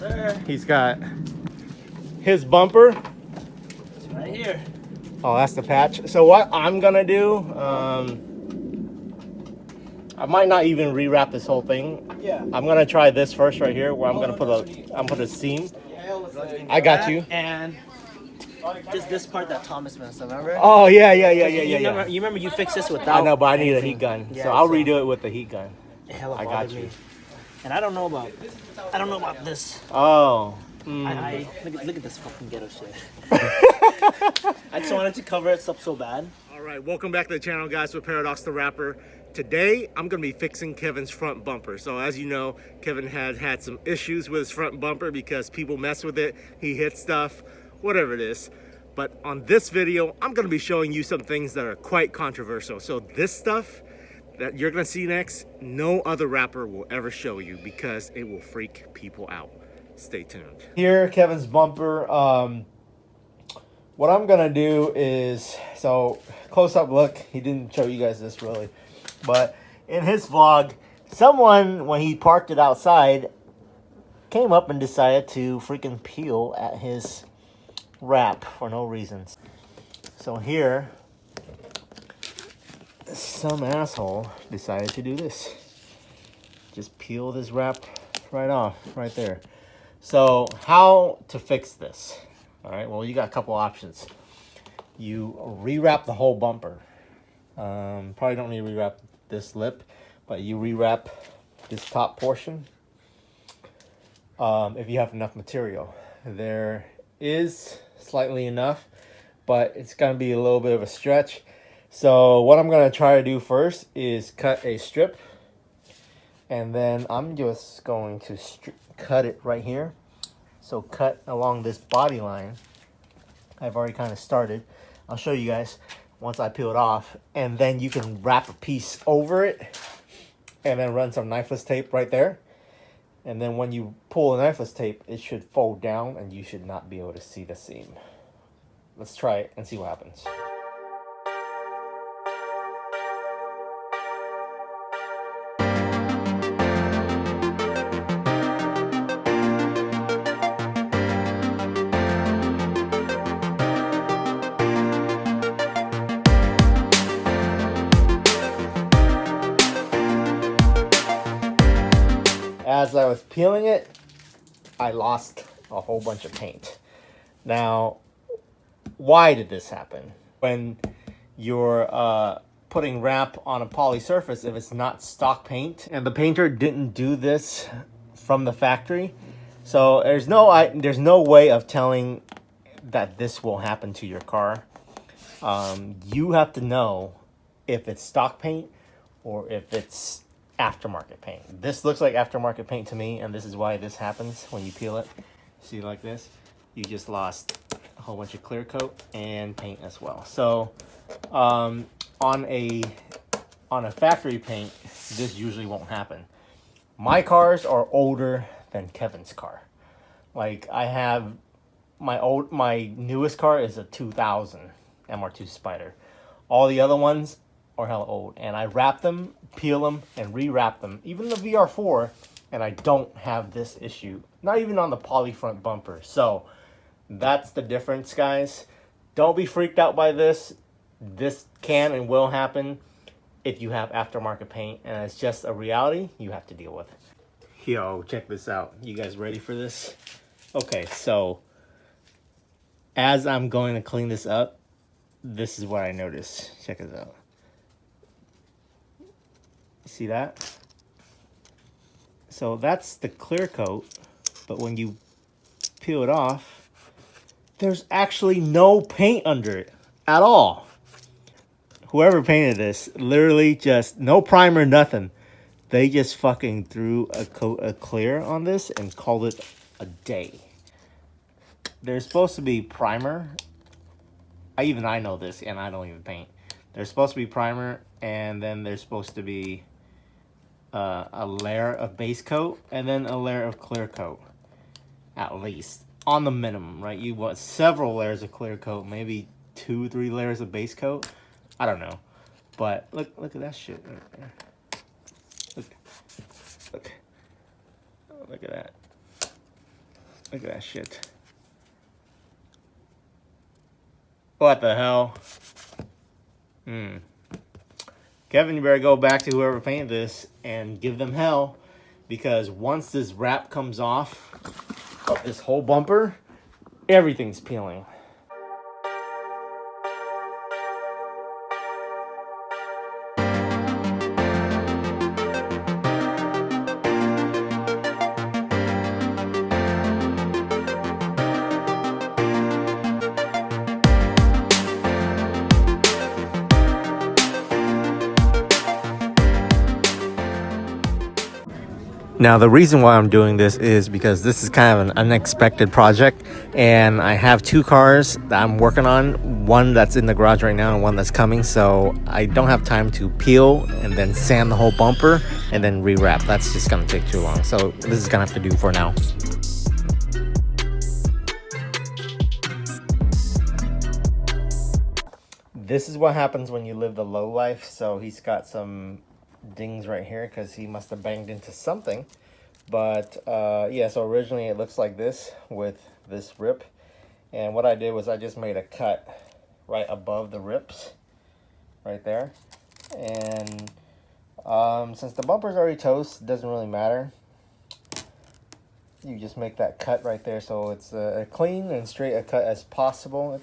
sir. He's got his bumper. It's right here. Oh, that's the patch. So what I'm gonna do, I might not even rewrap this whole thing. Yeah. I'm gonna try this first right here, where I'm gonna put a seam. I got you. And just this part that Thomas messed up, remember? Oh yeah. You remember you fixed this without. I know, but I need a anything. heat gun, Yeah, so I'll redo it with the heat gun. Hella I got bothered you. me. And I don't know about this. Oh. Look at this fucking ghetto shit. I just wanted to cover it up so bad. All right, welcome back to the channel, guys, with Paradox the Rapper. Today, I'm gonna be fixing Kevin's front bumper. So as you know, Kevin had some issues with his front bumper because people mess with it, he hits stuff, whatever it is. But on this video, I'm gonna be showing you some things that are quite controversial. So this stuff that you're gonna see next, no other rapper will ever show you because it will freak people out. Stay tuned. Here, Kevin's bumper. What I'm gonna do is, so close-up look, he didn't show you guys this really, but in his vlog, someone, when he parked it outside, came up and decided to freaking peel at his wrap for no reasons. So here, some asshole decided to do this. Just peel this wrap right off, right there. So how to fix this? All right, well, you got a couple options. You rewrap the whole bumper. Probably don't need to rewrap this lip, but you rewrap this top portion if you have enough material. There is slightly enough, but it's going to be a little bit of a stretch. So what I'm going to try to do first is cut a strip, and then I'm just going to cut it right here. So cut along this body line. I've already kind of started. I'll show you guys once I peel it off, and then you can wrap a piece over it and then run some knifeless tape right there. And then when you pull the knifeless tape, it should fold down and you should not be able to see the seam. Let's try it and see what happens. As I was peeling it, I lost a whole bunch of paint. Now, why did this happen? When you're putting wrap on a poly surface, if it's not stock paint, and the painter didn't do this from the factory, so there's no way of telling that this will happen to your car. You have to know if it's stock paint or if it's aftermarket paint. This looks like aftermarket paint to me, and this is why this happens when you peel it. See, like this, you just lost a whole bunch of clear coat and paint as well. So on a factory paint, this usually won't happen. My cars are older than Kevin's car. Like, I have my newest car is a 2000 MR2 Spider. All the other ones are hella old, and I wrap them, peel them, and rewrap them. Even the VR4, and I don't have this issue. Not even on the poly front bumper. So that's the difference, guys. Don't be freaked out by this. This can and will happen if you have aftermarket paint, and it's just a reality you have to deal with. Yo, check this out. You guys ready for this? Okay, so as I'm going to clean this up, this is what I noticed. Check this out. See that? So that's the clear coat, but when you peel it off, there's actually no paint under it at all. Whoever painted this, literally just no primer, nothing. They just fucking threw a coat of clear on this and called it a day. There's supposed to be primer. I know this, and I don't even paint. There's supposed to be primer, and then there's supposed to be a layer of base coat, and then a layer of clear coat, at least, on the minimum, right? You want several layers of clear coat, maybe 2-3 layers of base coat. I don't know, but look at that shit right there. Look at that. Look at that shit. What the hell? Kevin, you better go back to whoever painted this and give them hell, because once this wrap comes off of this whole bumper, everything's peeling. Now, the reason why I'm doing this is because this is kind of an unexpected project, and I have two cars that I'm working on, one that's in the garage right now and one that's coming, so I don't have time to peel and then sand the whole bumper and then rewrap. That's just going to take too long, so this is going to have to do for now. This is what happens when you live the low life. So he's got some dings right here because he must have banged into something. But yeah, so originally it looks like this with this rip, and what I did was I just made a cut right above the rips right there. And since the bumper's already toast, it doesn't really matter. You just make that cut right there so it's a clean and straight a cut as possible.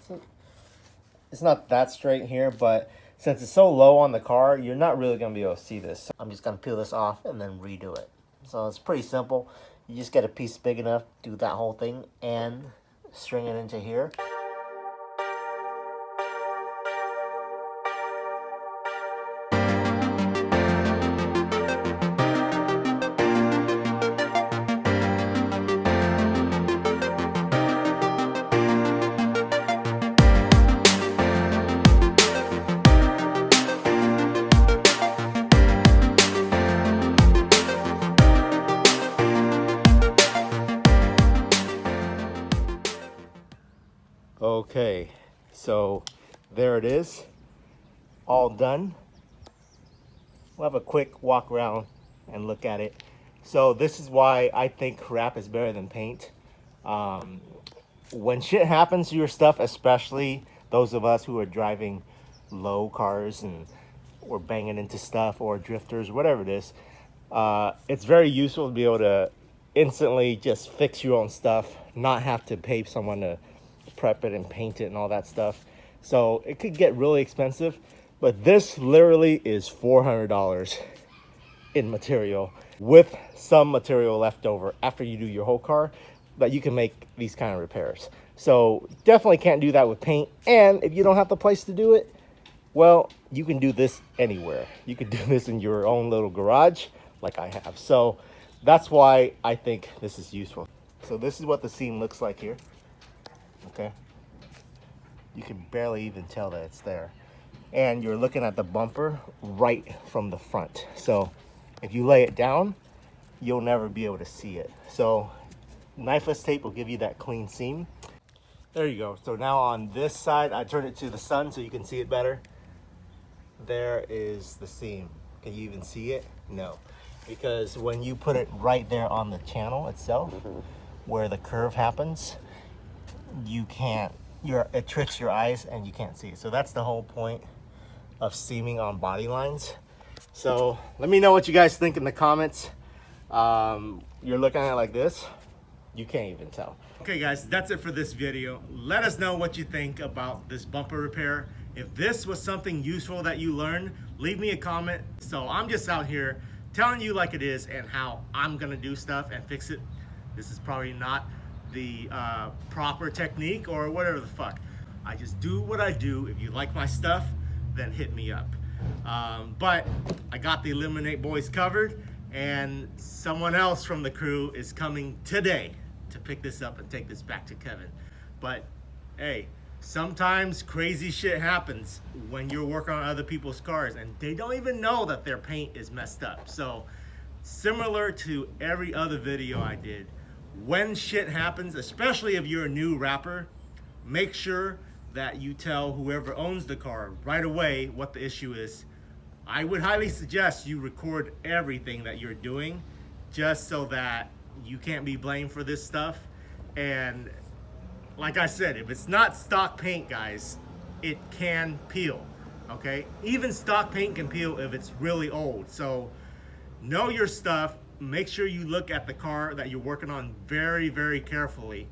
It's not that straight here, but since it's so low on the car, you're not really going to be able to see this. So I'm just going to peel this off and then redo it. So it's pretty simple. You just get a piece big enough, do that whole thing, and string it into here. Okay, so there it is, all done. We'll have a quick walk around and look at it. So this is why I think wrap is better than paint. When shit happens to your stuff, especially those of us who are driving low cars and or banging into stuff or drifters, whatever it is, it's very useful to be able to instantly just fix your own stuff, not have to pay someone to prep it and paint it and all that stuff. So it could get really expensive, but this literally is $400 in material with some material left over after you do your whole car that you can make these kind of repairs. So definitely can't do that with paint. And if you don't have the place to do it, well, you can do this anywhere. You could do this in your own little garage like I have. So that's why I think this is useful. So this is what the seam looks like here. Okay, you can barely even tell that it's there, and you're looking at the bumper right from the front. So if you lay it down, you'll never be able to see it. So knifeless tape will give you that clean seam. There you go. So now on this side, I turned it to the sun so you can see it better. There is the seam. Can you even see it? No, because when you put it right there on the channel itself where the curve happens, you can't, it tricks your eyes and you can't see it. So that's the whole point of seaming on body lines. So let me know what you guys think in the comments. You're looking at it like this, you can't even tell. Okay guys, that's it for this video. Let us know what you think about this bumper repair. If this was something useful that you learned, leave me a comment. So I'm just out here telling you like it is and how I'm gonna do stuff and fix it. This is probably not the proper technique or whatever the fuck. I just do what I do. If you like my stuff, then hit me up. But I got the Eliminate Boys covered, and someone else from the crew is coming today to pick this up and take this back to Kevin. But hey, sometimes crazy shit happens when you're working on other people's cars and they don't even know that their paint is messed up. So similar to every other video I did, when shit happens, especially if you're a new rapper, make sure that you tell whoever owns the car right away what the issue is. I would highly suggest you record everything that you're doing, just so that you can't be blamed for this stuff. And like I said, if it's not stock paint, guys, it can peel. Okay, even stock paint can peel if it's really old. So know your stuff. Make sure you look at the car that you're working on very, very carefully,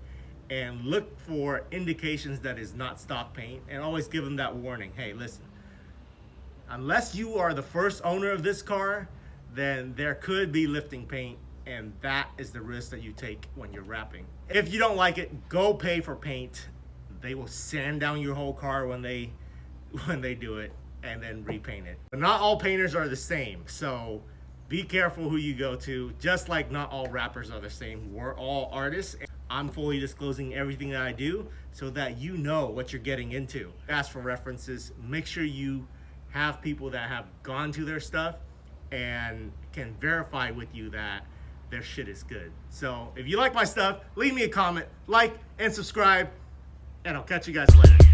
and look for indications that is not stock paint, and always give them that warning. Hey, listen, unless you are the first owner of this car, then there could be lifting paint, and that is the risk that you take when you're wrapping. If you don't like it, go pay for paint. They will sand down your whole car when they do it, and then repaint it. But not all painters are the same, so be careful who you go to. Just like not all rappers are the same, we're all artists. I'm fully disclosing everything that I do so that you know what you're getting into. Ask for references. Make sure you have people that have gone to their stuff and can verify with you that their shit is good. So if you like my stuff, leave me a comment, like, and subscribe, and I'll catch you guys later.